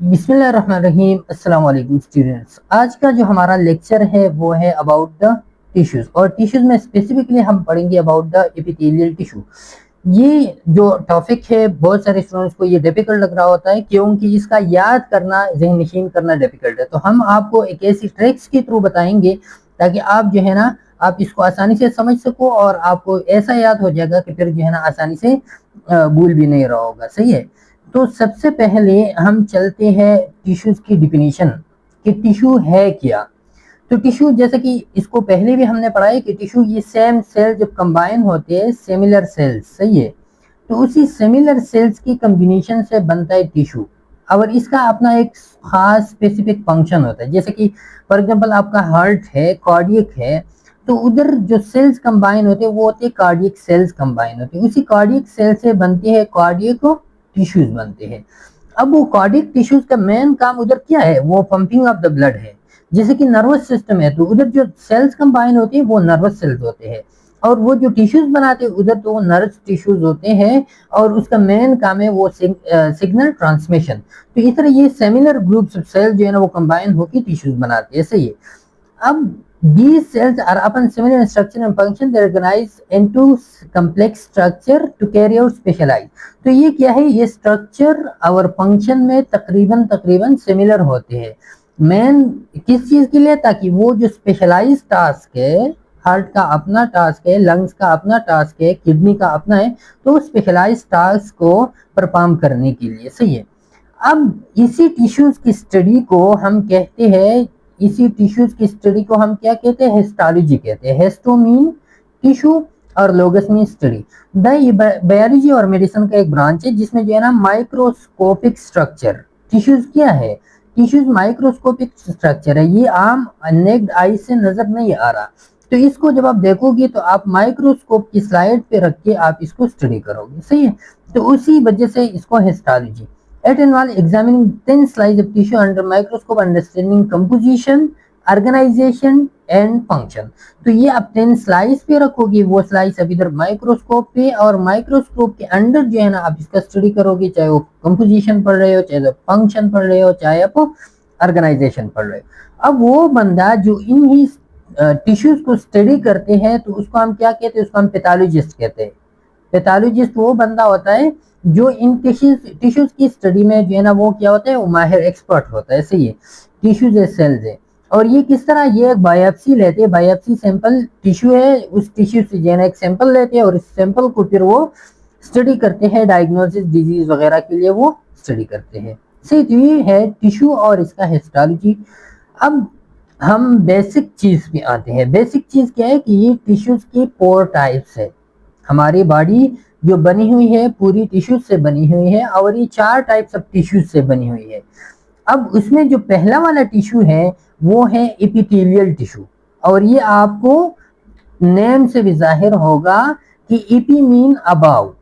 बिस्मिल्लाहिर्रहमानिर्रहीम। अस्सलाम वालेकुम स्टूडेंट्स। आज का जो हमारा लेक्चर है वो है अबाउट द टिश्यूज, और टिश्यूज में स्पेसिफिकली हम पढ़ेंगे अबाउट द एपिथेलियल टिश्यू। ये जो टॉपिक है बहुत सारे स्टूडेंट्स को ये डिफिकल्ट लग रहा होता है क्योंकि इसका याद करना, ज़हन नशीन करना डिफिकल्ट है। तो हम आपको एक ऐसी ट्रिक्स के थ्रू बताएंगे ताकि आप जो है ना आप इसको आसानी से समझ सको और आपको ऐसा याद हो जाएगा कि फिर जो है ना आसानी से भूल भी नहीं रहा होगा। सही है। तो सबसे पहले हम चलते हैं टिश्यूज की डिफिनीशन कि टिश्यू है क्या। तो टिश्यू जैसे कि इसको पहले भी हमने पढ़ा है कि टिश्यू ये सेम सेल जब कंबाइन होते हैं सिमिलर सेल्स, सही है, तो उसी सिमिलर सेल्स की कॉम्बिनेशन से बनता है टिश्यू। और इसका अपना एक खास स्पेसिफिक फंक्शन होता है। जैसे कि फॉर एग्जांपल आपका हार्ट है, कार्डियक है, तो उधर जो सेल्स कंबाइन होते हैं वो होते हैं कार्डियक सेल्स कंबाइन होते हैं। उसी कार्डियक सेल से बनते हैं कार्डियक टिश्यूज बनते हैं। अब वो कार्डियक टिश्यूज का मेन काम उधर क्या है, वो पंपिंग ऑफ द ब्लड है। जैसे कि नर्वस सिस्टम है तो उधर जो सेल्स कंबाइन होते हैं वो नर्वस सेल्स होते हैं, और वो जो टिश्यूज बनाते हैं उधर तो वो नर्व टिश्यूज होते हैं, और उसका मेन काम है वो सिग्नल ट्रांसमिशन। तो इस तरह ये सेमिलर ग्रुप्स ऑफ सेल जो है ना वो कंबाइन होकर टिश्यूज बनाते हैं। सही है। अब these cells are upon similar in structure and function they organize into complex structure to carry out specialized। तो ये क्या है, ये स्ट्रक्चर और फंक्शन में तकरीबन तकरीबन सिमिलर होते हैं। मेन किस चीज के लिए, ताकि वो जो स्पेशलाइज टास्क है, हार्ट का अपना टास्क है, लंग्स का अपना टास्क है, किडनी का अपना है, तो स्पेशलाइज टास्क को परफॉर्म करने के लिए। सही है। अब इसी टिश्यूज की स्टडी को हम कहते हैं, इसी टिश्यूज की स्टडी को हम क्या कहते हैं, हिस्टोलॉजी कहते हैं। हिस्टो मीन टिश्यू और लोगस मीन स्टडी। बायोलॉजी और मेडिसिन का एक ब्रांच है जिसमें जो है ना माइक्रोस्कोपिक स्ट्रक्चर टिश्यूज क्या है, टिश्यूज माइक्रोस्कोपिक स्ट्रक्चर है। ये आम नेक्ड आई से नजर नहीं आ रहा, तो इसको जब आप देखोगे तो आप माइक्रोस्कोप की स्लाइड पे रख के आप इसको स्टडी करोगे। सही है। तो उसी वजह से इसको histology. It involves examining thin slice of tissue under microscope, understanding composition, organization and function। तो ये आप 10 स्लाइस पे रखोगे, वो स्लाइस अब इधर माइक्रोस्कोप पे, और माइक्रोस्कोप के अंदर जो है ना आप इसका स्टडी करोगे, चाहे वो कंपोजिशन पढ़ रहे हो, चाहे वो फंक्शन पढ़ रहे हो, चाहे आप ऑर्गेनाइजेशन पढ़ रहे हो। अब वो बंदा जो इन ही टिश्यूज को स्टडी करते हैं तो उसको हम क्या कहते हैं, उसको हम पैथोलॉजिस्ट कहते हैं। पैथोलॉजिस्ट वो बंदा होता है जो इन टिश्यूज की स्टडी में जो है ना वो क्या होता है, वो माहिर एक्सपर्ट होता है। सही है। टिश्यूज है, सेल्स है, और ये किस तरह, ये एक बायोप्सी लेते हैं, बायोप्सी सैंपल टिश्यू है, उस टिश्यू से जो है ना एक सैंपल लेते हैं और इस सैंपल को फिर वो स्टडी करते हैं, डायग्नोसिस डिजीज वगैरह के लिए वो स्टडी करते हैं। सही। तो ये है टिश्यू और इसका हिस्टोलॉजी। अब हम बेसिक चीज पे आते हैं। बेसिक चीज क्या है कि ये टिश्यूज की 4 टाइप्स है। हमारी बॉडी जो बनी हुई है पूरी टिश्यूज से बनी हुई है, और ये 4 टाइप्स ऑफ टिश्यूज से बनी हुई है। अब उसमें जो पहला वाला टिश्यू है वो है एपिथेलियल टिश्यू, और ये आपको नेम से भी जाहिर होगा कि EP mean above,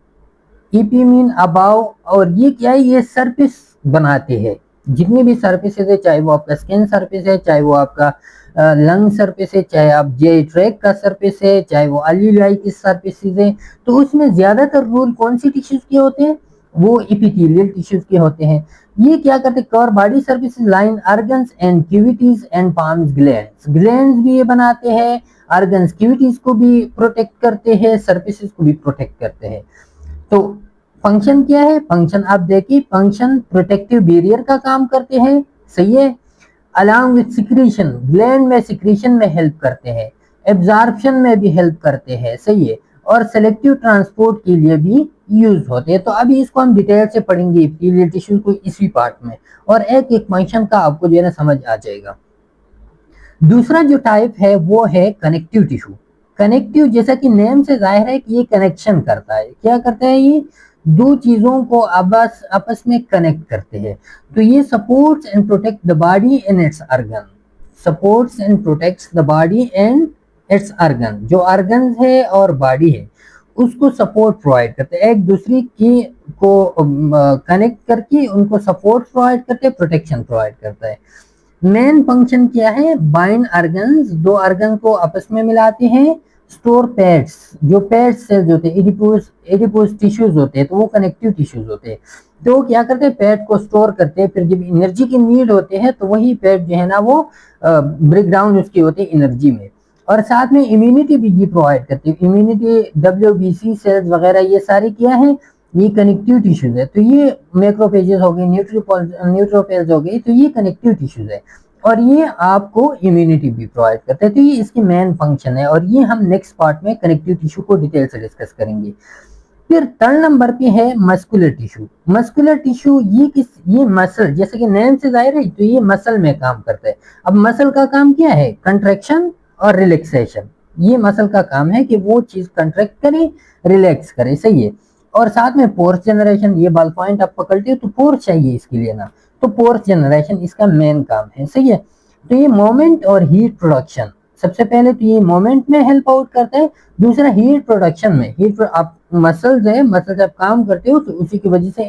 EP mean above. और ये क्या है, ये सरफेस बनाते हैं। जितनी भी सरफेसेस है, चाहे वो आपका स्किन सरफेस है, चाहे वो आपका लंग सरफेस है, चाहे आप जे ट्रैक का सरफेस है, चाहे वो अलीलाई की सरफेसेस है, तो उसमें ज्यादातर रूल कौन सी टिश्यूज के होते हैं, वो एपिथेलियल टिश्यूज के होते हैं। ये क्या करते हैं, cover body surfaces line organs and cavities and palms glands. Glands भी ये बनाते हैं, ऑर्गन्स कैविटीज को भी प्रोटेक्ट करते हैं, सर्फेसेस को भी प्रोटेक्ट करते हैं। तो फंक्शन क्या है, फंक्शन आप देखिए, फंक्शन प्रोटेक्टिव बैरियर का काम करते हैं। सही है। अलॉन्ग विथ सिक्रीशन, ग्लैंड में सिक्रीशन में हेल्प करते हैं, एब्जॉर्प्शन में भी हेल्प करते हैं। सही है। और सेलेक्टिव ट्रांसपोर्ट के लिए भी यूज होते हैं। तो अभी इसको हम डिटेल से पढ़ेंगे एपिथेलियल टिश्यू को इसी पार्ट में, और एक एक फंक्शन का आपको जो है ना समझ आ जाएगा। दूसरा जो टाइप है वो है कनेक्टिव टिश्यू। कनेक्टिव जैसा कि नेम से जाहिर है कि ये कनेक्शन करता है। क्या करता है, ये दो चीजों को आपस में कनेक्ट करते हैं। तो ये supports and protect the body and it's organ, supports and protects the body and it's organ. जो ऑर्गन है और बॉडी है उसको सपोर्ट प्रोवाइड करते हैं, एक दूसरे की को कनेक्ट करके उनको सपोर्ट प्रोवाइड करते हैं, प्रोटेक्शन प्रोवाइड करता है। मेन फंक्शन क्या है, बाइंड ऑर्गन्स, दो ऑर्गन को आपस में मिलाते हैं। स्टोर पैड्स, जो पैड सेल्स होते हैं, एडिपोज टिश्यूज होते हैं, तो वो कनेक्टिव टिश्यूज होते हैं। तो वो क्या करते हैं, फैट को स्टोर करते हैं, फिर जब एनर्जी की नीड होते हैं तो वही फैट जो है ना वो ब्रेक डाउन उसकी होती है एनर्जी में। और साथ में इम्यूनिटी भी ये प्रोवाइड करती है, इम्यूनिटी WBC सेल्स वगैरह ये सारी क्या है, ये कनेक्टिव टिश्यूज है। तो ये मैक्रोफेजेस हो गए, न्यूट्रोफिल्स हो गई, तो ये कनेक्टिव टिश्यूज है और ये आपको इम्यूनिटी भी प्रोवाइड करते हैं। तो ये इसकी मेन फंक्शन है और ये हम नेक्स्ट पार्ट में कनेक्टिव टिश्यू को डिटेल से डिस्कस करेंगे। फिर थर्ड नंबर पे है मस्कुलर टिश्यू। मस्कुलर टिश्यू ये मसल, जैसे कि नेम से जाहिर है, तो ये मसल में काम करता है। अब मसल का काम क्या है, कंट्रैक्शन और रिलैक्सेशन। ये मसल का काम है कि वो चीज कंट्रैक्ट करे, रिलैक्स करे, सही है। और साथ में पोर्स जनरेशन, ये बल पॉइंट आप पकड़ते हो तो पोर्स चाहिए इसके लिए ना, तो पोर्स जनरेशन इसका मेन काम है, सही है। तो ये मोमेंट और हीट प्रोडक्शन, सबसे पहले तो ये मोमेंट में हेल्प आउट करता है, दूसरा हीट प्रोडक्शन में। आप मसल्स है, मसल जब काम करते हो तो उसी की वजह से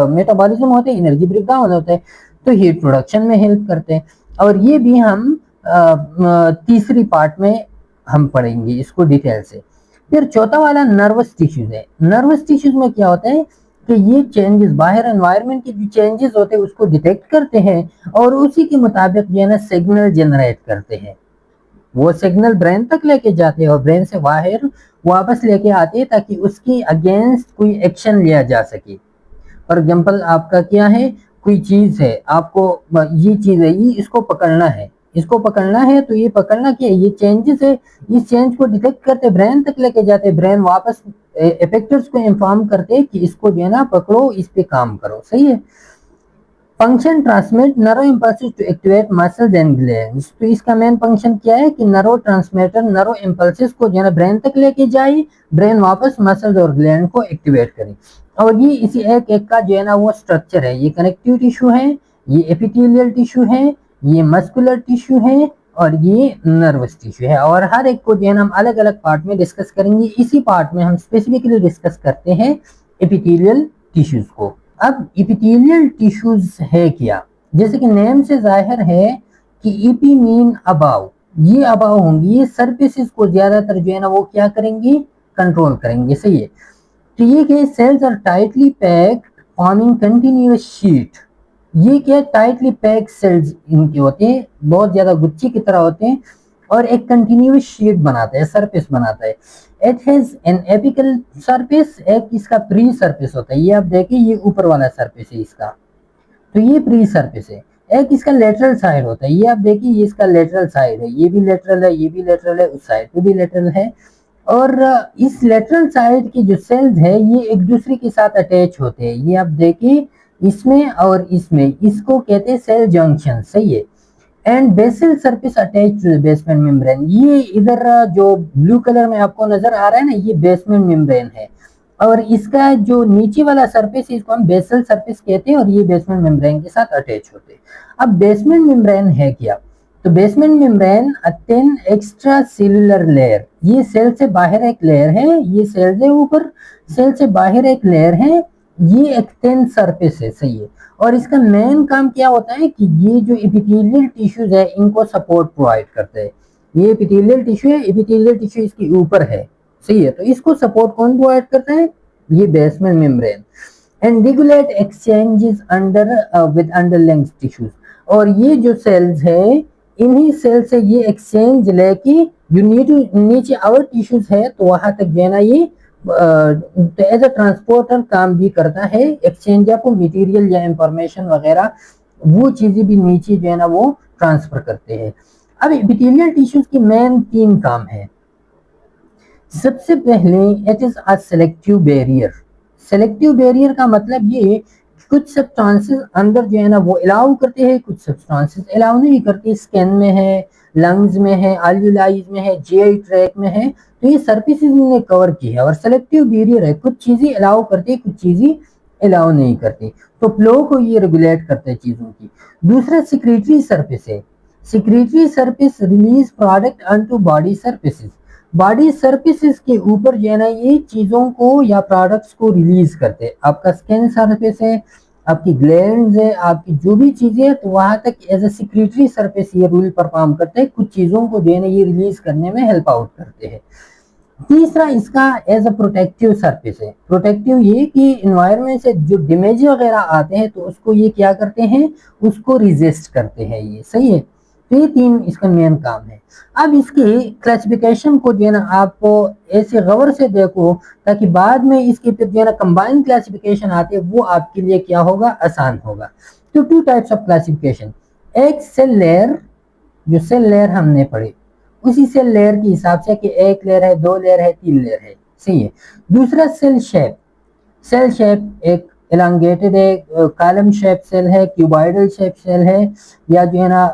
मेटाबॉलिज्म होता है, एनर्जी ब्रेक डाउन होता है, तो हीट प्रोडक्शन में हेल्प करते हैं। और ये भी हम तीसरी पार्ट में हम पढ़ेंगे इसको डिटेल से। फिर चौथा वाला नर्वस टिश्यूज है। नर्वस टिश्यूज में क्या होता है कि ये चेंजेस, बाहर एनवायरनमेंट के जो चेंजेस होते हैं उसको डिटेक्ट करते हैं और उसी के मुताबिक जो है ना सिग्नल जनरेट करते हैं। वो सिग्नल ब्रेन तक लेके जाते हैं और ब्रेन से बाहर वापस लेके आते हैं ताकि उसकी अगेंस्ट कोई एक्शन लिया जा सके। फॉर एग्जाम्पल आपका क्या है, कोई चीज है, आपको ये चीज है, ये इसको पकड़ना है, इसको पकड़ना है, तो ये पकड़ना क्या है, ये चेंजेस है, इस चेंज को डिटेक्ट करते ब्रेन तक लेके जाते, ब्रेन वापस इफेक्टर्स को इन्फॉर्म करते कि इसको जो है ना पकड़ो, इस पे काम करो, सही है। Function transmit nerve impulses to activate muscles and glands. तो इसका मेन फंक्शन क्या है कि नर्व ट्रांसमीटर नर्व इम्पल्सेस को जो है ब्रेन तक लेके जाए, ब्रेन वापस मसल्स और ग्लैंड को एक्टिवेट करे। और ये इसी एक एक का जो है ना वो स्ट्रक्चर है। ये कनेक्टिव टिश्यू है, ये एपिथेलियल टिश्यू है, ये मस्कुलर टिश्यू है और ये नर्वस टिश्यू है। और हर एक को जो है हम अलग अलग पार्ट में डिस्कस करेंगे। इसी पार्ट में हम स्पेसिफिकली डिस्कस करते हैं एपिथेलियल टिश्यूज को। अब इपिथेलियल टिश्यूज है क्या, जैसे कि नेम से जाहिर है कि इपी मीन अबाव, ये अबाव होंगी, ये सरफेसेस को ज्यादातर जो है ना वो क्या करेंगी, कंट्रोल करेंगे, सही है। तो ये क्या, cells are tightly packed forming continuous sheet. ये क्या, टाइटली पैक्ड सेल्स इनके होते हैं, बहुत ज्यादा गुच्छी की तरह होते हैं और एक कंटिन्यूअस शीट बनाता है, सरफेस बनाता है। It has an apical surface, एक इसका प्री सरफेस होता है, ये आप देखिए ये ऊपर वाला सरफेस है इसका, तो ये प्री सरफेस है। एक इसका लेटरल साइड होता है, ये आप देखिए ये इसका लेटरल साइड है, ये भी लेटरल है, ये भी लेटरल है, उस साइड पे भी लेटरल है। और इस लेटरल साइड की जो सेल्स है ये एक दूसरे के साथ अटैच होते हैं, ये आप देखिए इसमें और इसमें, इसको कहते हैं सेल जंक्शन, सही है। And basal surface attach to the basement membrane, ये इधर जो ब्लू कलर में आपको नजर आ रहा है ना, ये बेसमेंट मेम्ब्रेन है और इसका जो नीचे वाला सरफेस है इसको हम बेसल सरफेस कहते हैं और ये बेसमेंट मेम्ब्रेन के साथ अटैच होते हैं। अब बेसमेंट मेम्ब्रेन है क्या, तो basement membrane a thin extra cellular layer, ये सेल से बाहर एक लेयर है, ये सेल से ऊपर, सेल से बाहर एक लेयर है, ये एक थिन सरफेस है, सही है। और इसका मेन काम क्या होता है कि ये जो एपिथेलियल टिश्यूज है इनको सपोर्ट प्रोवाइड करते हैं। ये एपिथेलियल टिश्यू है, एपिथेलियल टिश्यू इसके ऊपर है, सही है, तो इसको सपोर्ट कौन प्रोवाइड करता है, ये basement membrane. And regulate exchanges under with underlying tissues, और ये जो सेल्स है इन्हीं सेल से ये एक्सचेंज लेके जो नीचे आवर टिश्यूज है तो वहां तक जो है ना ये एज अ ट्रांसपोर्टर काम भी करता है, एक्सचेंज ऑफ मटेरियल या इंफॉर्मेशन वगैरह वो चीजें भी नीचे जो है ना वो ट्रांसफर करते हैं। अब एपिथेलियल टिश्यूज की मेन 3 काम है। सबसे पहले it is a selective barrier. Selective barrier का मतलब ये कुछ सब्सटेंसेस अंदर जो है ना वो अलाउ करते हैं, कुछ सब्सटेंसेस अलाउ नहीं करते। स्किन में है, लंग्स में है, अल्विलाइज में है, जीआई ट्रैक में है, तो ये सर्फेसिस ने कवर की है। और सेलेक्टिव बैरियर है, कुछ चीजें अलाउ करती है, कुछ चीजें अलाउ नहीं करती, तो फ्लो को ये रेगुलेट करते हैं चीजों की। दूसरा सिक्रेटरी सरफेस है। Secretory surface release product unto body surfaces, body surfaces के ऊपर जो है ना ये चीजों को या प्रोडक्ट्स को रिलीज करते हैं। आपका स्किन सरफेस है, आपकी ग्लैंड्स है, आपकी जो भी चीजें है, तो वहां तक एज ए सिक्रेटरी सरफेस ये रोल परफॉर्म करते हैं, कुछ चीजों को जो है ना ये रिलीज करने में हेल्प आउट करते हैं। तीसरा इसका एज अ प्रोटेक्टिव सरफेस है। प्रोटेक्टिव ये कि इन्वायरमेंट से जो डैमेज वगैरह आते हैं तो उसको ये क्या करते हैं, उसको रिजिस्ट करते हैं, ये सही है। तो ये तीन इसका मेन काम है। अब इसकी क्लासिफिकेशन को जो है ना आप ऐसे गौर से देखो ताकि बाद में इसके फिर जो है ना कंबाइंड क्लासिफिकेशन आते हैं वो आपके लिए क्या होगा, आसान होगा। तो टू टाइप्स ऑफ क्लासिफिकेशन, एक सेल लेयर, जो सेल लेयर हमने पढ़े उसी सेल लेयर के हिसाब से कि एक लेयर है, दो लेयर है, तीन लेयर है, सही है। दूसरा सेल शेप, सेल शेप एक एलांगेटेड है, कॉलम शेप सेल है, क्यूबॉइडल शेप सेल है, या जो है ना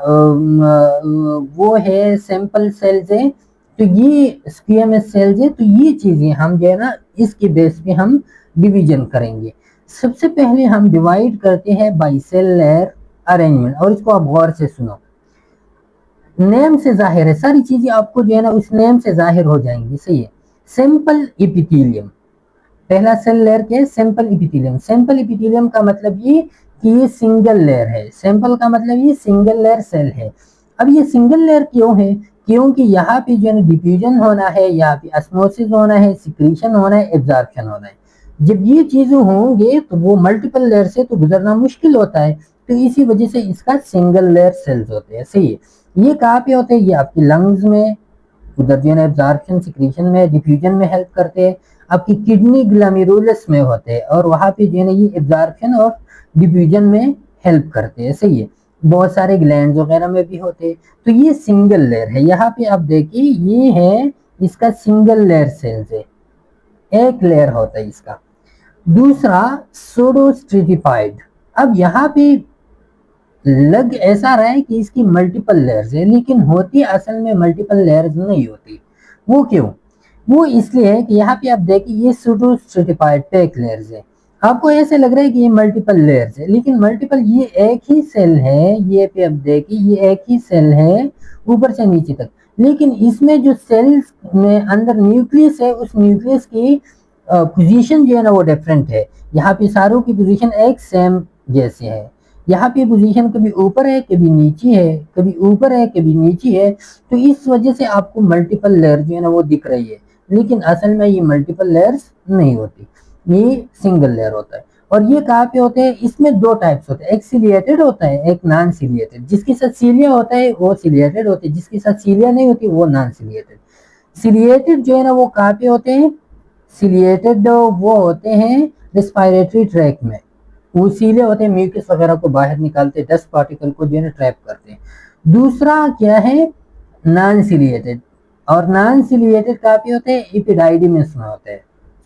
वो है सिंपल सेल्स है। तो ये स्क्यूएमएस सेल्स है। तो ये चीजें हम जो है ना इसके बेस पे हम डिवीजन करेंगे। सबसे पहले हम डिवाइड करते हैं बाई सेल लेयर अरेंजमेंट, और इसको आप गौर से सुनो। नेम से जाहिर है, सारी चीजें आपको जो है ना उस नेम से जाहिर हो जाएंगी, सही है। सिंपल इपिथेलियम, पहला सेल लेयर के सिंपल इपिथेलियम। सिंपल इपिथेलियम का मतलब ये कि ये सिंगल लेयर है। सिंपल का मतलब ये सिंगल लेयर सेल है। अब ये सिंगल लेयर क्यों है, क्योंकि यहाँ पे जो है डिफ्यूजन होना है, यहाँ पे ऑस्मोसिस होना है, सिक्रीशन होना है, एब्जॉर्प्शन होना है। जब ये चीजें होंगे तो वो मल्टीपल लेयर से तो गुजरना मुश्किल होता है। तो इसी वजह से इसका सिंगल लेयर सेल्स होते हैं, सही है। ये कहाँ पे होते हैं, ये आपकी लंग्स में, उधर जो है एब्जॉर्प्शन सिक्रीशन में, डिफ्यूजन में हेल्प करते हैं। आपकी किडनी ग्लैमेरुलस में होते हैं और वहां पे जो है ये एब्जॉर्प्शन और डिफ्यूजन में हेल्प करते हैं, सही है। बहुत सारे ग्लैंड वगैरह में भी होते हैं। तो ये सिंगल लेयर है। यहाँ पे आप देखिए ये है इसका सिंगल लेयर सेल्स है, एक लेयर होता है इसका। दूसरा सोडो स्ट्रेटिफाइड। अब यहाँ पे लग ऐसा रहा है कि इसकी मल्टीपल लेयर्स है, लेकिन होती असल में मल्टीपल लेयर्स नहीं होती। वो क्यों, वो इसलिए है कि यहाँ पे आप देखिए ये सूडो स्ट्रेटिफाइड पैक लेयर्स है। आपको ऐसे लग रहा है कि ये मल्टीपल लेयर्स है, लेकिन मल्टीपल ये एक ही सेल है। ये पे आप देखिए ये एक ही सेल है ऊपर से नीचे तक, लेकिन इसमें जो सेल्स में अंदर न्यूक्लियस है उस न्यूक्लियस की पोजीशन जो है ना वो डिफरेंट है। यहाँ पे सारों की पोजीशन एक सेम जैसे है। यहाँ पे पोजीशन कभी ऊपर है, कभी नीचे है, कभी ऊपर है, कभी नीचे है। तो इस वजह से आपको मल्टीपल लेयर जो है ना वो दिख रही है, लेकिन असल में ये मल्टीपल लेयर्स नहीं होती, ये सिंगल लेयर होता है। और ये कहाँ पे होते हैं, इसमें दो टाइप्स होते हैं, एक सिलिएटेड होता है, एक नॉन सिलिएटेड। जिसके साथ सीलिया होता है वो सिलिएटेड होते हैं, जिसके साथ सीलिया नहीं होती वो नॉन सिलिएटेड। सिलिएटेड जो है ना वो कहाँ पे होते हैं, सिलिएटेड वो होते हैं रेस्पिरेटरी ट्रैक में। वो इसीलिए होते हैं म्यूकस वगैरह को बाहर निकालते, डस्ट पार्टिकल को जो है ट्रैप करते हैं। दूसरा क्या है, नॉन सिलिएटेड। और नॉन सिलिएटेड काफी होते हैं एपिडाइडिमिस में होते हैं।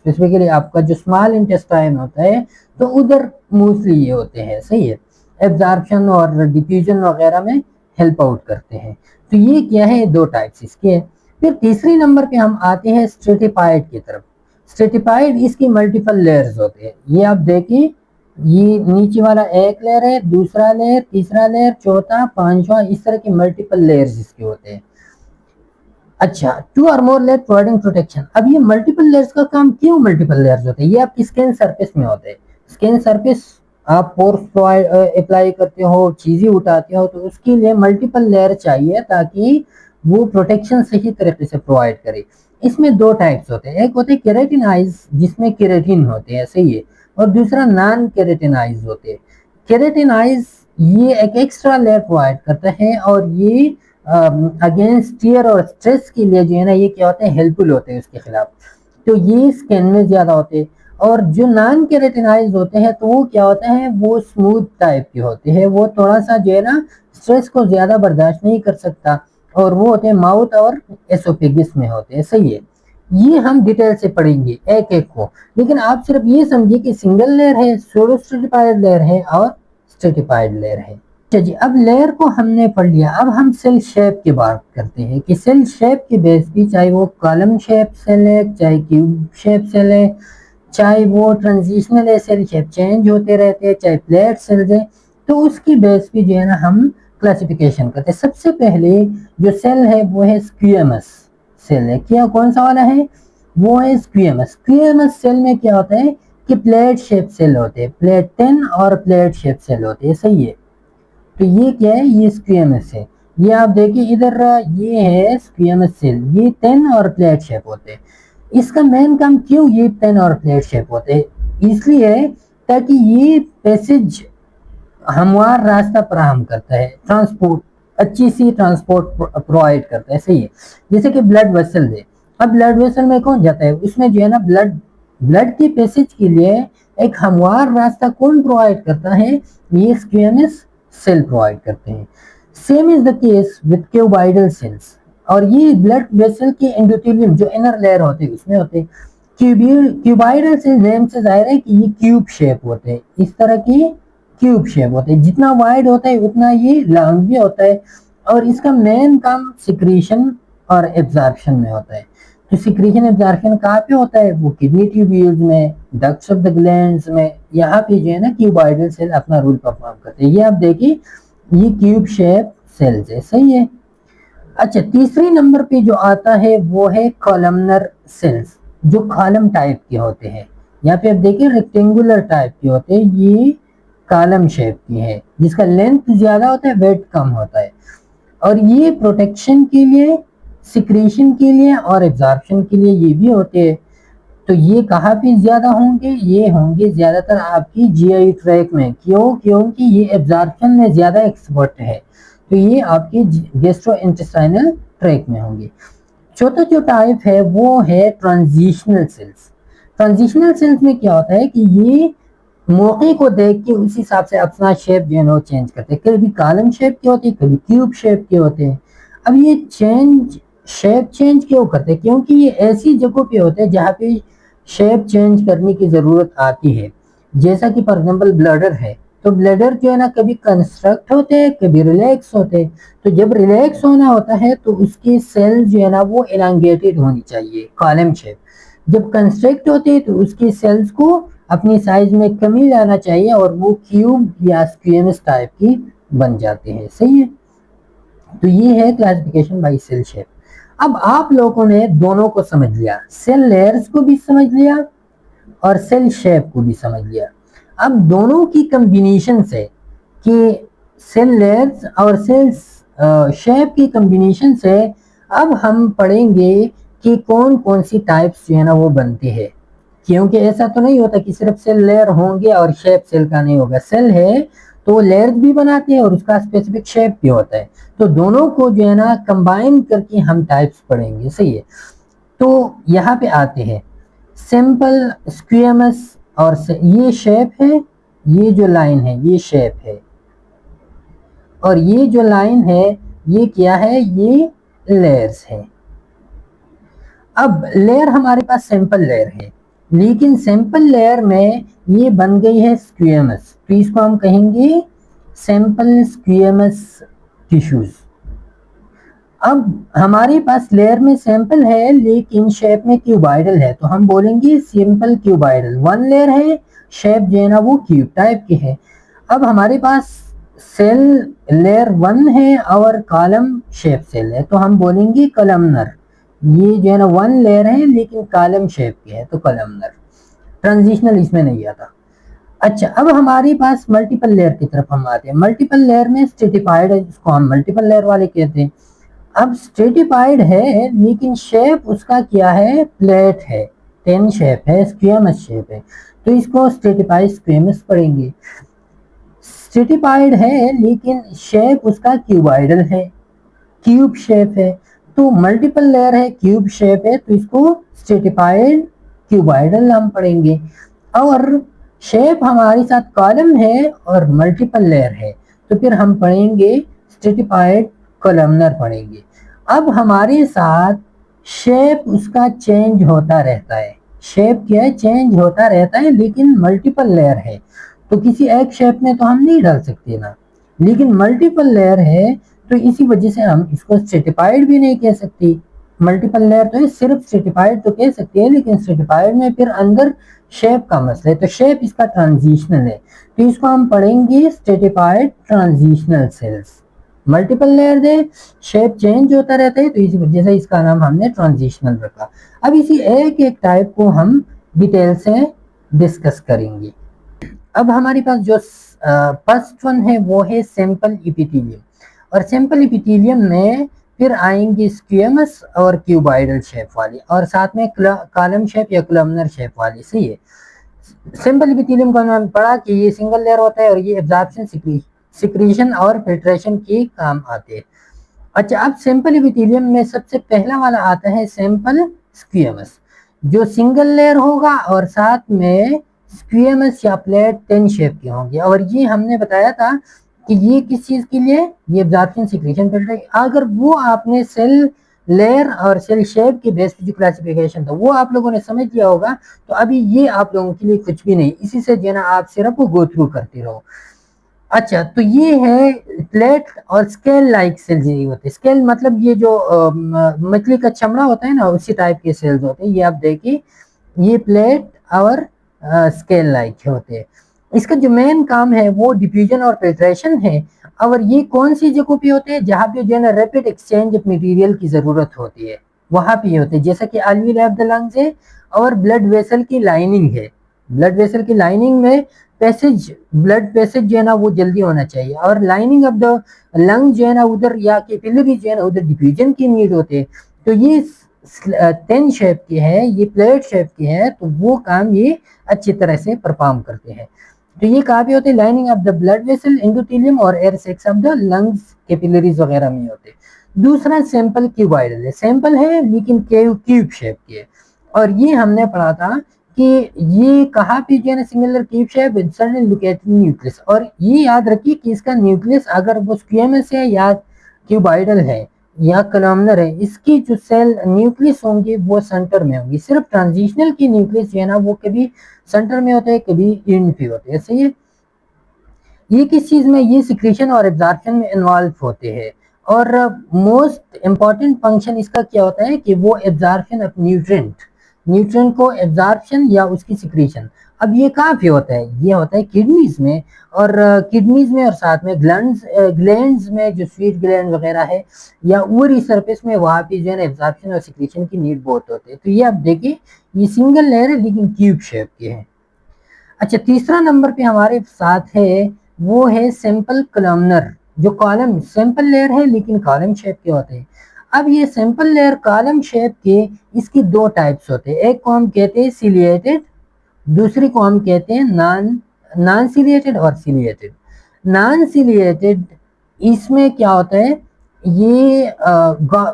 स्पेसिफिकली आपका जो स्मॉल इंटेस्टाइन होता है तो उधर मोस्टली ये होते हैं, सही है। एब्जॉर्प्शन और डिफ्यूजन वगैरह में हेल्प आउट करते हैं। तो ये क्या है, दो टाइप्स इसके हैं। फिर तीसरी नंबर पे हम आते हैं स्ट्रेटिफाइड की तरफ। स्ट्रेटिफाइड इसकी मल्टीपल लेयर्स होते हैं। ये आप देखिए ये नीचे वाला एक लेयर है, दूसरा लेयर, तीसरा लेयर, चौथा, पांचवा, इस तरह के मल्टीपल लेयर्स इसके होते हैं। अच्छा, टू और मोर लेयर प्रोवाइडिंग प्रोटेक्शन। अब ये मल्टीपल लेयर्स का काम क्यों मल्टीपल लेयर्स होते हैं, ये आपकी स्किन सरफेस में होते हैं। स्किन सरफेस आप पोर्स अप्लाई करते हो, चीजें उठाते हो, तो उसके लिए मल्टीपल लेयर चाहिए ताकि वो प्रोटेक्शन सही तरीके से प्रोवाइड करे। इसमें दो टाइप्स होते हैं, एक होते हैं केराटिनाइज जिसमें केराटिन होते हैं, सही है, और दूसरा नॉन केराटिनाइज होते हैं। केराटिनाइज ये एक एक्स्ट्रा लेयर प्रोवाइड करता है और ये अगेंस्ट टीयर और स्ट्रेस के लिए जो है ना ये क्या होते हैं, हेल्पफुल होते हैं उसके खिलाफ। तो ये स्किन में ज्यादा होते हैं। और जो नॉन केराटिनाइज होते हैं तो वो क्या होता है, वो स्मूथ टाइप के होते हैं, वो थोड़ा सा जो है ना स्ट्रेस को ज्यादा बर्दाश्त नहीं कर सकता, और वो होते हैं माउथ और एसोफेगस में होते हैं, सही है। ये हम डिटेल से पढ़ेंगे एक एक को, लेकिन आप सिर्फ ये समझिए कि सिंगल लेयर है, सोलो स्ट्रेटिफाइड लेयर है और स्ट्रेटिफाइड लेयर है। अच्छा जी, अब लेयर को हमने पढ़ लिया। अब हम सेल शेप की बात करते हैं कि सेल शेप के बेस पे, चाहे वो कॉलम शेप सेल है, चाहे क्यूब शेप सेल है, चाहे वो ट्रांजिशनल है, सेल शेप चेंज होते रहते हैं, चाहे प्लेट सेल्स है, तो उसकी बेस पे जो है ना हम क्लासिफिकेशन करते हैं। सबसे पहले जो सेल है वो है स्क्यूएमस सेल है। क्या, कौन सा वाला है, वो है स्क्यूएमस। स्क्यूएमस सेल में क्या होता है कि प्लेट शेप सेल होते हैं, प्लेट 10 और प्लेट शेप सेल होते हैं, सही है। तो ये क्या है, ये स्क्यूएमस है। ये आप देखिए इधर ये है स्क्यूएमस सेल, ये 10 और प्लेट शेप होते हैं। इसका मेन काम क्यों ये पेन और प्लेट शेप होते हैं, इसलिए ताकि ये पैसेज हमवार रास्ता फराहम करता है, ट्रांसपोर्ट अच्छी सी ट्रांसपोर्ट प्रोवाइड करता है, सही है। जैसे कि ब्लड वेसल है, अब ब्लड वेसल में कौन जाता है, उसमें जो है ना ब्लड ब्लड के पैसेज के लिए एक हमवार रास्ता कौन प्रोवाइड करता है, ये स्क्वेमस सेल प्रोवाइड करते हैं। Same is the case with cuboidal cells, और ये ब्लड वेसल के एंडोथेलियम जो इनर लेयर होते हैं उसमें होते हैं। क्यूबाइडल सेल नेम से जाहिर है कि ये क्यूब शेप होते हैं, इस तरह की क्यूब शेप होते हैं, जितना वाइड होता है उतना ये लॉन्ग भी होता है, और इसका मेन काम सिक्रीशन और एब्जॉर्प्शन में होता है। तो सिक्रीशन एब्जॉर्प्शन कहाँ पे होता है, वो किडनी ट्यूब्यूल्स में, डक्ट्स ऑफ द ग्लैंड्स में, यहाँ पे जो है ना क्यूबाइडल सेल अपना रोल परफॉर्म करते हैं। ये आप देखिए, ये क्यूब शेप सेल्स है, सही है। अच्छा, तीसरे नंबर पे जो आता है वो है कॉलमनर सेल्स, जो कॉलम टाइप के होते हैं। यहाँ पे आप देखिए रेक्टेंगुलर टाइप के होते हैं, ये कॉलम शेप की है, जिसका लेंथ ज्यादा होता है, वेट कम होता है, और ये प्रोटेक्शन के लिए, सिक्रीशन के लिए और एब्जॉर्प्शन के लिए ये भी होते हैं। तो ये कहाँ पे ज्यादा होंगे, ये होंगे ज्यादातर आपकी जीआई ट्रैक में, क्यों, क्योंकि ये एब्जॉर्प्शन में ज्यादा एक्सपर्ट है, तो ये आपके गैस्ट्रोइंटेस्टाइनल ट्रैक में होंगे। चौथा जो टाइप है वो है ट्रांजिशनल सेल्स। ट्रांजिशनल सेल्स में क्या होता है कि ये मौके को देख के उस हिसाब से अपना शेप जो है वो चेंज करते हैं, कभी कॉलम शेप के होते हैं, कभी क्यूब शेप के होते हैं। अब ये शेप चेंज क्यों करते हैं, क्योंकि ये ऐसी जगहों पे होते हैं जहाँ पे शेप चेंज करने की जरूरत आती है। जैसा कि फॉर एग्जाम्पल ब्लडर है, तो ब्लडर जो है ना कभी कंस्ट्रक्ट होते हैं, कभी रिलैक्स होते हैं। तो जब रिलैक्स होना होता है तो उसकी सेल जो है ना वो एलांगेटेड होनी चाहिए, कॉलम शेप। जब कंस्ट्रक्ट होते हैं तो उसकी सेल्स को अपनी साइज में कमी लाना चाहिए, और वो क्यूब या स्क्वेमस टाइप की बन जाते हैं, सही है। तो ये है क्लासिफिकेशन बाय सेल शेप। अब आप लोगों ने दोनों को समझ लिया, सेल लेयर्स को भी समझ लिया और सेल शेप को भी समझ लिया। अब दोनों की कॉम्बिनेशन से, कि सेल लेयर्स और सेल शेप की कॉम्बिनेशन से, अब हम पढ़ेंगे कि कौन कौन सी टाइप्स जो है ना वो बनती है। क्योंकि ऐसा तो नहीं होता कि सिर्फ सेल लेयर होंगे और शेप सेल का नहीं होगा, सेल है तो लेयर्स भी बनाते हैं और उसका स्पेसिफिक शेप भी होता है। तो दोनों को जो है ना कंबाइन करके हम टाइप्स पढ़ेंगे, सही है। तो यहाँ पे आते हैं सिंपल, स्क्वेमस, और ये शेप है, ये जो लाइन है ये शेप है, और ये जो लाइन है ये क्या है, ये लेयर्स है। अब लेयर हमारे पास सैंपल लेयर है, लेकिन सैंपल लेयर में ये बन गई है स्क्वेमस, तो इसको हम कहेंगे सैंपल स्क्वेमस टिश्यूज। अब हमारे पास लेयर में सैंपल है लेकिन शेप में क्यूबाइडल है, तो हम बोलेंगे सिंपल क्यूबाइडल। वन लेयर है, शेप जो है ना वो क्यूब टाइप की है। अब हमारे पास सेल लेयर वन है और कॉलम शेप सेल है, तो हम बोलेंगे कॉलमनर। ये जो है ना वन लेयर है लेकिन कॉलम शेप की है, तो कॉलमनर। ट्रांजिशनल इसमें नहीं आता। अच्छा, अब हमारे पास मल्टीपल लेयर की तरफ हम आते हैं। मल्टीपल लेयर में स्ट्रेटिफाइड है, जिसको हम मल्टीपल लेयर वाले कहते हैं। अब स्ट्रेटिफाइड है लेकिन शेप उसका क्या है, प्लेट है, पेन शेप है, स्क्वेमस शेप है, तो इसको स्ट्रेटिफाइड स्क्वेमस पढ़ेंगे। स्ट्रेटिफाइड है लेकिन शेप उसका क्यूबाइडल है, क्यूब शेप है, तो मल्टीपल लेयर है, क्यूब शेप है, तो इसको स्ट्रेटिफाइड क्यूबाइडल हम पढ़ेंगे। और शेप हमारे साथ कॉलम है और मल्टीपल लेयर है, तो फिर हम पढ़ेंगे स्ट्रेटिफाइड कॉलमनर पढ़ेंगे। अब हमारे साथ शेप उसका चेंज होता रहता है, शेप क्या है, चेंज होता रहता है, लेकिन मल्टीपल लेयर है तो किसी एक शेप में तो हम नहीं डाल सकते ना, लेकिन मल्टीपल लेयर है तो इसी वजह से हम इसको स्ट्रेटिफाइड भी नहीं कह सकते। मल्टीपल लेयर तो है, सिर्फ स्ट्रेटिफाइड तो कह सकते हैं, लेकिन स्ट्रेटिफाइड में फिर अंदर शेप का मसला है, तो शेप इसका ट्रांजिशनल है, तो इसको हम पढ़ेंगे stratified transitional cells. Multiple layer दे, शेप चेंज होता रहता है, तो इसी वजह से इसका नाम हमने ट्रांजिशनल रखा। अब इसी एक एक टाइप को हम डिटेल से डिस्कस करेंगे। अब हमारे पास जो फर्स्ट वन है वो है सिंपल इपिथेलियम, और सिंपल इपिथेलियम में फिर आएंगी स्क्वेमस और क्यूबॉइडल शेप वाली, और साथ में कॉलम शेप या कॉलमनर शेप वाली। सही है। सिंपल एपिथेलियम को हमने पढ़ा कि ये सिंगल लेयर होता है और ये एब्जॉर्प्शन, सिक्रीशन और फिल्ट्रेशन के काम आते हैं। अच्छा, अब सिंपल एपिथेलियम में सबसे पहला वाला आता है सिंपल स्क्वेमस, जो सिंगल लेयर होगा और साथ में स्क्वेमस या प्लेट टेन शेप के होंगे। और ये हमने बताया था कि ये किस चीज के लिए, ये एब्जॉर्प्शन, सिक्रीशन, फिल्टर। अगर वो आपने सेल लेयर और सेल शेप के बेस पे जो क्लासिफिकेशन था वो आप लोगों ने समझ लिया होगा, तो अभी ये आप लोगों के लिए कुछ भी नहीं, इसी से जो है ना आप सिर्फ गो थ्रू करते रहो। अच्छा, तो ये है प्लेट और स्केल लाइक सेल्स यही होते हैं। स्केल मतलब ये जो मछली का चमड़ा होता है ना, उसी टाइप के सेल्स होते हैं। ये आप देखिए, ये प्लेट और स्केल लाइक होते हैं। इसका जो मेन काम है वो डिफ्यूजन और फिल्ट्रेशन है। और ये कौन सी जगहों पे होते हैं, जहाँ पे जो है ना रैपिड एक्सचेंज ऑफ मटेरियल की जरूरत होती है, वहां पे होते हैं। जैसा कि alveoli ऑफ द लंग्स है और ब्लड वेसल की लाइनिंग है। ब्लड वेसल की लाइनिंग में पैसेज, ब्लड पैसेज जो है ना वो जल्दी होना चाहिए, और लाइनिंग ऑफ द लंग जो है ना उधर, या कैपिलरी जो है ना उधर डिफ्यूजन की नीड होते हैं। तो ये टेन शेप के है, ये प्लेट शेप के है, तो वो काम ये अच्छी तरह से परफॉर्म करते हैं। तो ये कहाँ पे होते हैं, lining of the blood vessel, endothelium और air sacs of the lungs, capillaries वगैरह में होते हैं। दूसरा सिंपल क्यूबॉइडल है, सिंपल है लेकिन क्यूब शेप के है। और ये हमने पढ़ा था कि ये कहाँ पे जो है ना similar cube shape sudden located nucleus. और ये याद रखिए कि इसका न्यूक्लियस अगर वो स्क्वेमस है या क्यूबॉइडल है या कॉलमनर है, इसकी जो सेल न्यूक्लियस होंगे वो सेंटर में होंगी। सिर्फ ट्रांजिशनल की न्यूक्लियस जो है ना वो कभी सेंटर में होते हैं, कभी एंड पे होते हैं। सही है। ये किस चीज में, ये सिक्रीशन और एब्जॉर्प्शन में इन्वॉल्व होते हैं। और मोस्ट इंपॉर्टेंट फंक्शन इसका क्या होता है कि वो एब्जॉर्प्शन ऑफ न्यूट्रिएंट, न्यूट्रिएंट को एब्जॉर्प्शन या उसकी सिक्रीशन। अब ये कहाँ पे होता है, ये होता है किडनीज में, और किडनीज में और साथ में ग्लैंड्स में, जो स्वीट ग्लैंड वगैरह है, या ओवरी सरफेस में, वहां पे जो है ना एब्जॉर्प्शन और सिक्रीशन की नीड बहुत होती है। तो ये आप देखिए, ये सिंगल लेयर है लेकिन क्यूब शेप के है। अच्छा, तीसरा नंबर पे हमारे साथ है, वो है सिंपल कॉलमनर, जो कॉलम सिंपल लेयर है लेकिन कॉलम शेप के होते हैं। अब ये सिंपल लेयर कॉलम शेप के, इसकी दो टाइप्स होते हैं। एक को हम कहते हैं सिलिएटेड, दूसरी को हम कहते हैं नॉन नॉन सिलिएटेड और सिलिएटेड। नॉन सिलिएटेड, इसमें क्या होता है, ये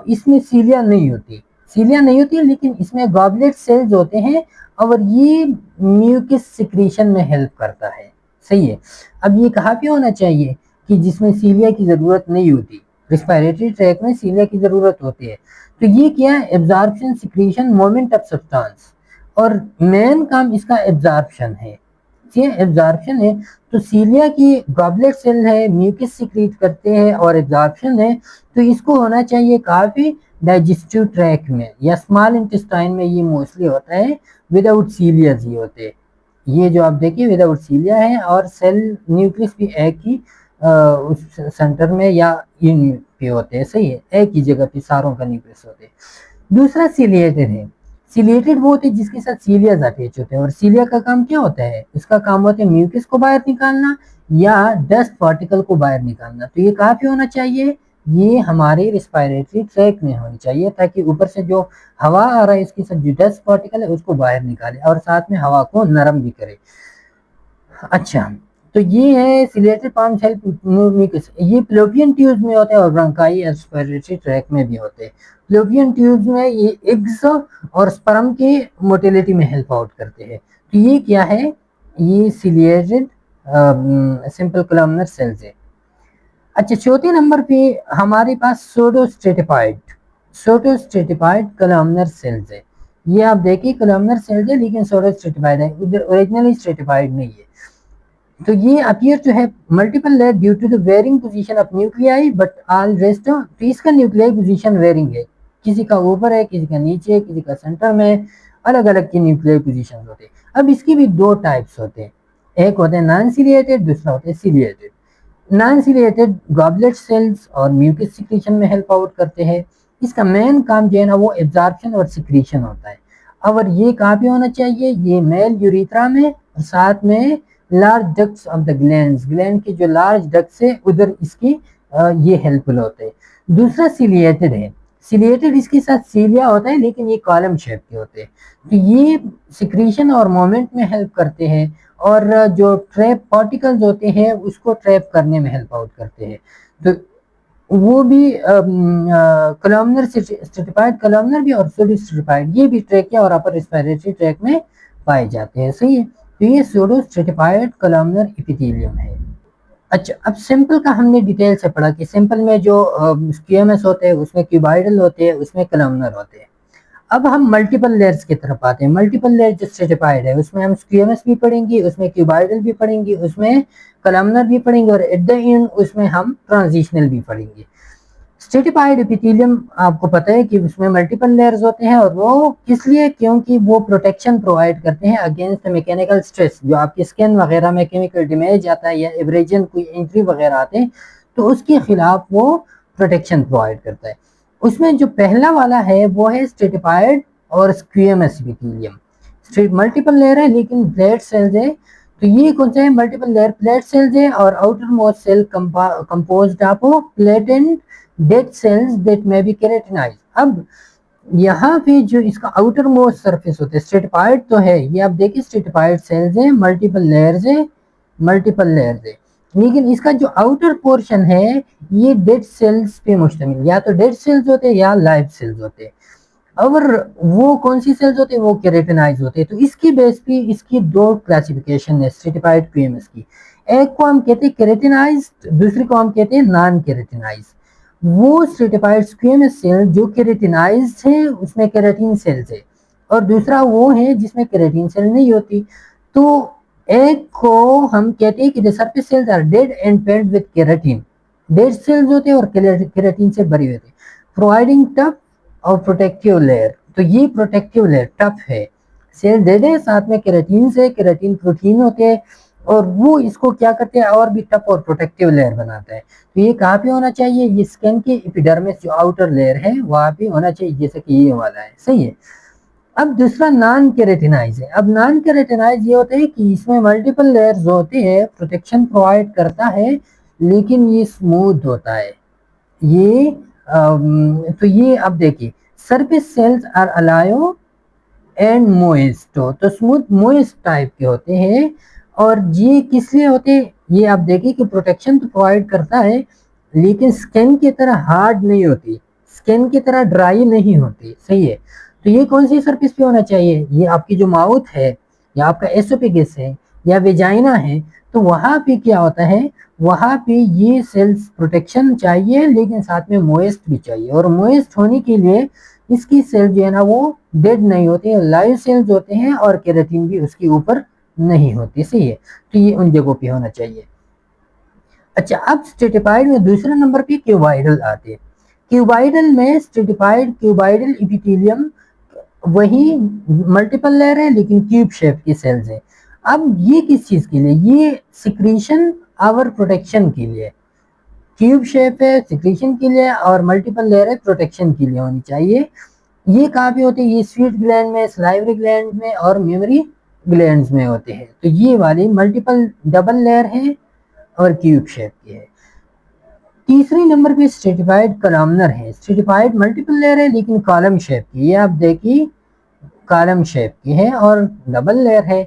इसमें सीलिया नहीं होती, सीलिया नहीं होती, लेकिन इसमें गॉबलेट सेल्स होते हैं, और ये म्यूकस सिक्रीशन में हेल्प करता है। सही है। अब ये कहाँ पे होना चाहिए, कि जिसमें सीलिया की जरूरत नहीं होती। रिस्पायरेटरी ट्रैक में सीलिया की जरूरत होती है। तो ये क्या है, absorption, secretion, moment of substance, और मेन काम इसका एब्जॉर्प्शन है। ये एब्जॉर्प्शन है। तो सीलिया की गॉबलेट सेल है, म्यूकस सिक्रीट करते हैं, और एब्जॉर्प्शन है। तो इसको होना चाहिए काफी डाइजेस्टिव ट्रैक में या स्मॉल इंटेस्टाइन में, ये मोस्टली होता है। विदाउट सीलिया ही होते हैं। ये जो आप देखिए विदाउट सीलिया है, और सेल न्यूक्लियस भी एक ही उस सेंटर में या इन पे होते हैं। सही है, एक ही जगह पे सारों का न्यूक्लियस होते हैं। दूसरा सिलिएटेड है। सिलिएटेड वो होते हैं जिसके साथ सीलियाज अटैच होते हैं। और सीलिया का काम क्या होता है, इसका काम होता है म्यूकस को बाहर निकालना या डस्ट पार्टिकल को बाहर निकालना। तो ये कहाँ पे होना चाहिए, ये हमारे रिस्पायरेटरी ट्रैक में होनी चाहिए, ताकि ऊपर से जो हवा आ रहा है इसके साथ जो डस्ट पार्टिकल है उसको बाहर निकाले, और साथ में हवा को नरम भी करे। अच्छा, तो ये है सिलेटेड पाम सेल म्यूकस। ये फ्लोपियन ट्यूब्स में होते हैं और ब्रोंकाई एस्पिरेटरी ट्रैक में भी होते हैं। फ्लोपियन ट्यूब्स में ये एग्स और स्पर्म के मोटिलिटी में हेल्प आउट करते हैं। तो ये क्या है, ये सिलिएटेड सिंपल कॉलमनर सेल्स है। अच्छा, चौथे नंबर पे हमारे पास सोडोस्ट्रेटिफाइड कॉलमनर सेल्स है। ये आप देखिए कॉलमनर सेल्स है लेकिन सोडोस्ट्रेटिफाइड है, उधर ओरिजिनली स्ट्रेटिफाइड नहीं है। तो ये अपीयर टू है multiple layer due to the varying position of nuclei, but all rest, तो इसका न्यूक्लियाई पोजीशन वेरिंग है, किसी का ऊपर है, किसी का नीचे है, किसी का सेंटर में, अलग अलग की न्यूक्लियाई पोजीशन होते हैं। अब इसकी भी दो टाइप्स होते हैं, एक होते हैं नॉन सिलिएटेड, दूसरा होते हैं ciliated. Non ciliated goblet cells और म्यूकस सिक्रीशन में हेल्प आउट करते हैं। इसका मेन काम जो है ना वो एब्जॉर्प्शन और सिक्रीशन होता है। और ये कहाँ पे होना चाहिए, ये मेल यूरिथ्रा में, और साथ में large ducts of the glands, gland की जो लार्ज डक्ट्स है उधर इसकी ये हेल्पफुल होते हैं। दूसरा सिलिएटेड है, सिलिएटेड इसके साथ सीलिया होता है लेकिन ये कॉलम शेप के होते हैं, तो ये सिक्रीशन और मोमेंट में हेल्प करते हैं और जो ट्रैप पार्टिकल्स होते हैं उसको ट्रैप करने में हेल्प आउट करते हैं। तो वो भी कॉलमनर स्ट्रेटिफाइड कॉलमनर भी और सूडो स्ट्रेटिफाइड ये भी ट्रैकिया और अपर रेस्पिरेटरी ट्रैक में पाए जाते हैं। सही है, तो ये सूडो स्ट्रेटिफाइड कॉलमनर एपिथेलियम है। अच्छा, अब सिंपल का हमने डिटेल से पढ़ा कि सिंपल में जो स्क्यूएमएस होते हैं उसमें क्यूबाइडल होते हैं, उसमें कॉलमनर होते हैं। अब हम मल्टीपल लेयर्स की तरफ आते हैं। मल्टीपल लेयर जो स्ट्रेटिफाइड है उसमें हम स्क्यूएमएस भी पढ़ेंगे, उसमें क्यूबाइडल भी पढ़ेंगे, उसमें कॉलमनर भी पढ़ेंगे और एट द एंड उसमें हम ट्रांजिशनल भी पढ़ेंगे। स्ट्रेटिफाइड एपिथेलियम आपको पता है कि उसमें मल्टीपल लेयर्स होते हैं और वो किस लिए, क्योंकि वो प्रोटेक्शन प्रोवाइड करते हैं अगेंस्ट मैकेनिकल स्ट्रेस। जो आपकी स्किन वगैरह में केमिकल डैमेज आता है या एब्रेजन कोई इंजरी वगैरह आते हैं तो उसके खिलाफ वो प्रोटेक्शन प्रोवाइड करता है। उसमें जो पहला वाला है वो है स्ट्रेटिफाइड और स्क्यूएमएस एपिथेलियम। मल्टीपल लेयर है लेकिन प्लेट सेल्स है, तो ये कौन सा है, मल्टीपल लेयर प्लेट सेल्स है और outermost cell composed of plate and dead cells that may be keratinise. अब यहाँ पे जो इसका आउटर मोस्ट सरफेस होता है स्ट्रेटिफाइड तो है, ये आप देखिए स्ट्रेटिफाइड सेल्स है, मल्टीपल लेयर्स है, मल्टीपल लेयर्स है, लेकिन इसका जो आउटर पोर्शन है ये डेड सेल्स पे मुश्तमिल, या तो डेड सेल्स होते हैं या लाइव सेल्स होते हैं। और वो कौन सी सेल्स होते हैं, वो केराटिनाइज होते हैं। तो इसकी बेस पे इसकी दो क्लासिफिकेशन है स्ट्रेटिफाइड क्यूएमएस की। एक को हम कहते हैं केराटिनाइज, दूसरी को हम कहते हैं नॉन केराटिनाइज। वो स्ट्रेटिफाइड स्क्वेमस सेल जो केराटिनाइज है उसमें केराटिन सेल्स है, और दूसरा वो है जिसमें केराटिन सेल नहीं होती। तो एक को हम कहते हैं कि the surface cells are dead and filled with keratin, dead cells होते हैं और केराटिन से भरी होती है, प्रोवाइडिंग टफ और प्रोटेक्टिव लेयर। तो ये प्रोटेक्टिव लेयर टफ है, सेल डेड है, साथ में केराटिन से, केराटिन प्रोटीन होते हैं और वो इसको क्या करते हैं और भी टफ और प्रोटेक्टिव लेयर बनाता है। तो ये कहाँ पे होना चाहिए, ये स्किन के एपिडर्मिस जो आउटर लेयर है वहां पे होना चाहिए, जैसे कि ये वाला है। सही है। अब दूसरा नॉन केराटिनाइज है। अब नॉन केराटिनाइज ये होता है कि इसमें मल्टीपल लेयर्स होते हैं, प्रोटेक्शन प्रोवाइड करता है लेकिन ये स्मूथ होता है। ये तो ये अब देखिए surface cells are alive and moist, तो स्मूथ मोइस्ट टाइप के होते हैं। और ये किस लिए होते हैं, ये आप देखिए कि प्रोटेक्शन तो प्रोवाइड करता है लेकिन स्किन की तरह हार्ड नहीं होती, स्किन की तरह ड्राई नहीं होती। सही है। तो ये कौन सी सरफेस पे होना चाहिए, ये आपकी जो माउथ है या आपका एसोफेगस है या वेजाइना है, तो वहां पे क्या होता है, वहां पे ये सेल्स प्रोटेक्शन चाहिए लेकिन साथ में मोइस्ट भी चाहिए। और मोइस्ट होने के लिए इसकी सेल जो है ना वो डेड नहीं होती है, लाइव सेल्स होते हैं और केराटिन भी उसके ऊपर नहीं होती। सही है। तो ये उन जगहों पे होना चाहिए। अच्छा, अब स्ट्रेटिफाइड में दूसरे नंबर पे क्यूबाइडल आते हैं। क्यूबाइडल में स्ट्रेटिफाइड क्यूबाइडल एपिथेलियम वही मल्टीपल लेयर है लेकिन क्यूब शेप की सेल्स है। अब ये किस चीज के लिए, ये सिक्रीशन और प्रोटेक्शन के लिए। क्यूब शेप है सिक्रीशन के लिए और मल्टीपल लेयर है प्रोटेक्शन के लिए होनी चाहिए। ये कहाँ पे होते हैं, ये स्वीट ग्लैंड में, सलाइवरी ग्लैंड में और मेमोरी ग्लैंड्स में होते हैं। तो ये वाली मल्टीपल डबल लेयर है और क्यूब शेप की है। तीसरे नंबर पे स्ट्रेटिफाइड कॉलमनर है। स्ट्रेटिफाइड मल्टीपल लेयर है लेकिन कॉलम शेप की, ये आप देखिए कॉलम शेप की है और डबल लेयर है।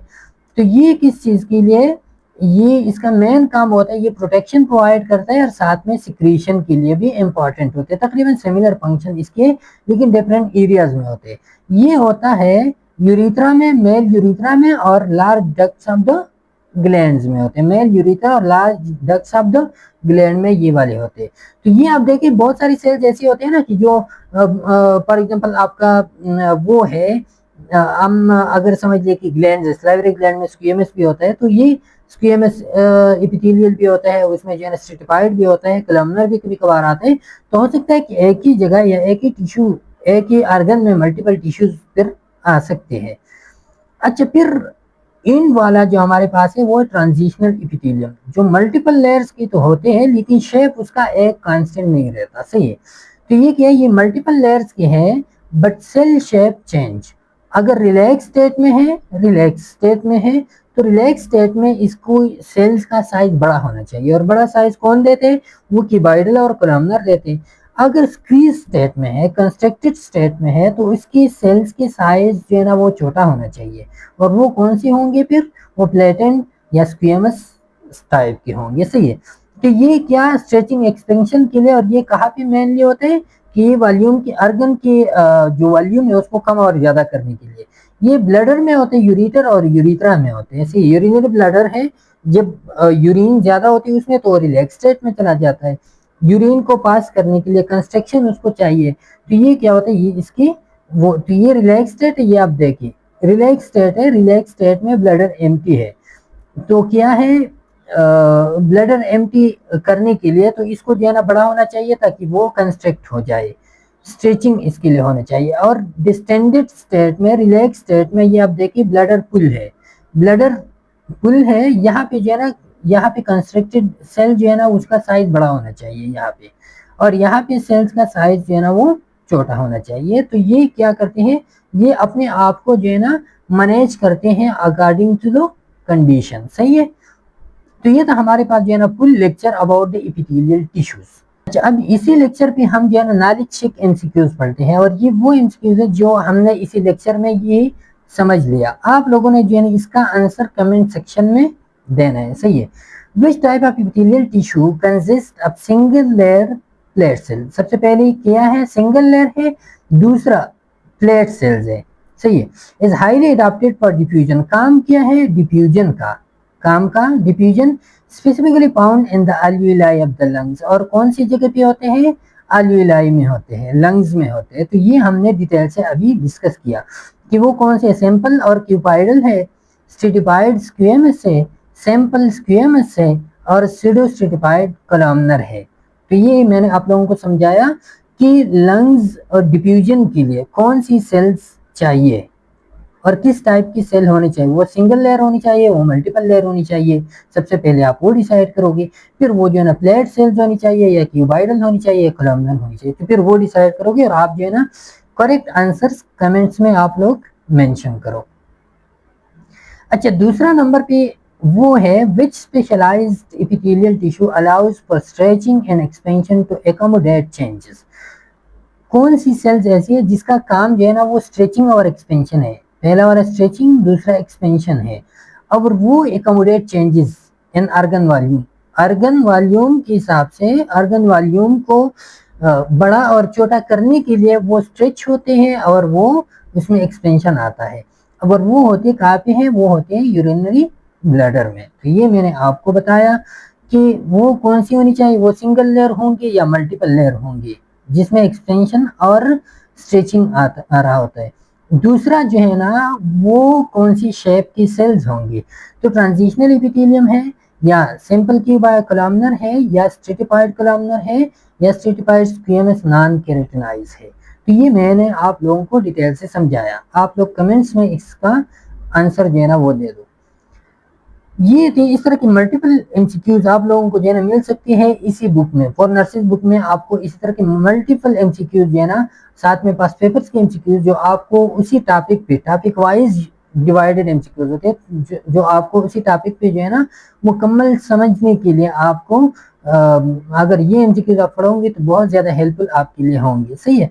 तो ये किस चीज के लिए, ये इसका मेन काम होता है, ये प्रोटेक्शन प्रोवाइड करता है और साथ में सिक्रीशन के लिए भी इंपॉर्टेंट होते हैं। तकरीबन सिमिलर फंक्शन इसके लेकिन डिफरेंट एरियाज में होते हैं। ये होता है यूरिथ्रा में, मेल यूरिथ्रा में और large ducts of the glands में होते हैं। मेल यूरिथ्रा और large ducts of the gland में ये वाले होते हैं। तो ये आप देखिए बहुत सारी सेल्स ऐसी होती है ना कि जो फॉर एग्जांपल आपका वो है, हम अगर समझ लें कि ग्लैंड सलाइवरी ग्लैंड में स्क्यूएमएस भी होता है, तो ये स्क्यूएमएस एपिथेलियल भी होता है, उसमें जो है स्ट्रेटिफाइड भी होता है, कॉलमनर भी कभी कभार आता है। तो हो सकता है कि एक ही जगह या एक ही टिश्यू, एक ही ऑर्गन में मल्टीपल टिश्यूज फिर आ सकते हैं। अच्छा, फिर इन वाला जो हमारे पास है वो है ट्रांजिशनल एपिथेलियम, जो मल्टीपल लेयर्स के तो होते हैं लेकिन शेप उसका एक कांस्टेंट नहीं रहता। सही है। तो ये क्या है, ये मल्टीपल लेयर्स के हैं बट सेल शेप चेंज। अगर रिलैक्स स्टेट में है, रिलैक्स स्टेट में है तो रिलैक्स स्टेट में इसको सेल्स का साइज बड़ा होना चाहिए, और बड़ा साइज कौन देते हैं, वो क्यूबॉइडल और कोलमनर देते हैं। अगर स्क्वीज स्टेट में है, कंस्ट्रक्टेड स्टेट में है, तो इसकी सेल्स के साइज जो है ना वो छोटा होना चाहिए, और वो कौन से होंगे फिर, वो प्लेटेंट या स्क्वेमस टाइप के होंगे। सही है। तो ये क्या स्ट्रेचिंग एक्सपेंशन के लिए, और ये कहाँ पे मेनली होते हैं कि वॉल्यूम की अर्गन की जो वॉल्यूम है उसको कम और ज्यादा करने के लिए। ये ब्लडर में होते हैं, यूरिटर और यूरिथ्रा में होते हैं। ऐसे यूरिनरी ब्लडर है, जब यूरिन ज्यादा होती है उसमें तो रिलैक्स स्टेट में चला जाता है। यूरिन को पास करने के लिए कंस्ट्रक्शन उसको चाहिए, तो ये क्या होता है, ये इसकी वो, तो ये रिलैक्स स्टेट है, ये आप देखिए रिलैक्स स्टेट है। रिलैक्स स्टेट में ब्लडर एम्प्टी है, तो क्या है, ब्लडर एम्प्टी करने के लिए तो इसको जो है ना बड़ा होना चाहिए ताकि वो कंस्ट्रक्ट हो जाए, स्ट्रेचिंग इसके लिए होना चाहिए। और डिस्टेंडेड स्टेट में, रिलैक्स स्टेट में, ये आप देखिए ब्लडर पुल है, ब्लडर पुल है, यहाँ पे जो है ना, यहाँ पे कंस्ट्रक्टेड सेल जो है ना उसका साइज बड़ा होना चाहिए यहाँ पे, और यहाँ पे सेल्स का साइज जो है ना वो छोटा होना चाहिए। तो ये क्या करते हैं, ये अपने आप को जो है ना मैनेज करते हैं अकॉर्डिंग टू द कंडीशन। सही है। तो ये था हमारे पास जो है ना full lecture about the epithelial tissues. अच्छा, अब इसी लेक्चर पे हम जो है ना नॉलेज चेक एमसीक्यूज पढ़ते हैं, और ये वो एमसीक्यूज है जो हमने इसी लेक्चर में ये समझ लिया। आप लोगों ने जो है ना इसका आंसर कमेंट सेक्शन में देना है। सही है। Which type of epithelial tissue consist of single layer plate cell. सबसे पहले क्या है, सिंगल लेयर है, दूसरा प्लेट सेल्स है। सही है। Is highly adopted for diffusion. काम क्या है, डिफ्यूजन का काम का, diffusion specifically found in the alveoli of the lungs. और कौन सी जगह पे होते हैं, अल्वियोलाई में होते हैं, लंग्स में होते हैं। तो ये हमने डिटेल से अभी डिस्कस किया कि वो कौन से, सैंपल और क्यूपाइडल है, स्ट्रेटिफाइड स्क्वेमस है, सैंपल स्क्वेमस है, और सीडो स्ट्रेटिफाइड कोलमनर है। तो ये मैंने आप लोगों को समझाया कि लंग्स और डिफ्यूजन के लिए कौन सी सेल्स चाहिए और किस टाइप की सेल होनी चाहिए, वो सिंगल लेयर होनी चाहिए, वो मल्टीपल लेयर होनी चाहिए। सबसे पहले आप वो डिसाइड करोगे, फिर वो जो है ना प्लेट सेल्स होनी चाहिए या क्यूबाइडल होनी चाहिए या कोलमनर होनी चाहिए, तो फिर वो डिसाइड करोगे, और आप जो है ना करेक्ट आंसर्स कमेंट्स में आप लोग मेंशन करो। अच्छा, दूसरा नंबर पे वो है which specialised epithelial tissue allows for stretching and expansion to accommodate changes. कौन सी सेल्स ऐसी है जिसका काम जो है ना वो स्ट्रेचिंग और एक्सपेंशन है। पहला वाला स्ट्रेचिंग, दूसरा एक्सपेंशन है, और वो accommodate changes in organ volume. Organ volume के हिसाब से अर्गन वॉल्यूम को बड़ा और छोटा करने के लिए वो स्ट्रेच होते हैं, और वो उसमें एक्सपेंशन आता है। और वो होते कहाँ पे हैं, वो होते हैं यूरिनरी ब्लैडर में। तो ये मैंने आपको बताया कि वो कौन सी होनी चाहिए, वो सिंगल लेयर होंगे या मल्टीपल लेयर होंगे, जिसमें एक्सपेंशन और स्ट्रेचिंग आ रहा होता है। दूसरा जो है ना वो कौन सी शेप की सेल्स होंगी, तो ट्रांजिशनल एपिथेलियम है, या सिंपल क्यूबाइड कोलमनर है, या स्ट्रेटिफाइड कोलमनर है, या स्ट्रेटिफाइड स्क्वेमस नॉन केराटिनाइज है। तो ये मैंने आप लोगों को डिटेल से समझाया। आप लोग कमेंट्स में इसका आंसर जो है ना वो दे दो। ये थे इस तरह की मल्टीपल एमसीक्यूज आप लोगों को जो है ना मिल सकती है इसी बुक में। फॉर नर्सिस बुक में आपको इसी तरह के मल्टीपल एमसीक्यूज जो है ना, साथ में पास पेपर्स के एमसीक्यूज जो आपको उसी टॉपिक पे, टॉपिक वाइज डिवाइडेड एमसीक्यूज होते हैं, जो आपको उसी टॉपिक पे जो है ना मुकम्मल समझने के लिए आपको अगर ये एमसीक्यूज आप पढ़ोगे तो बहुत ज्यादा हेल्पफुल आपके लिए होंगे। सही है।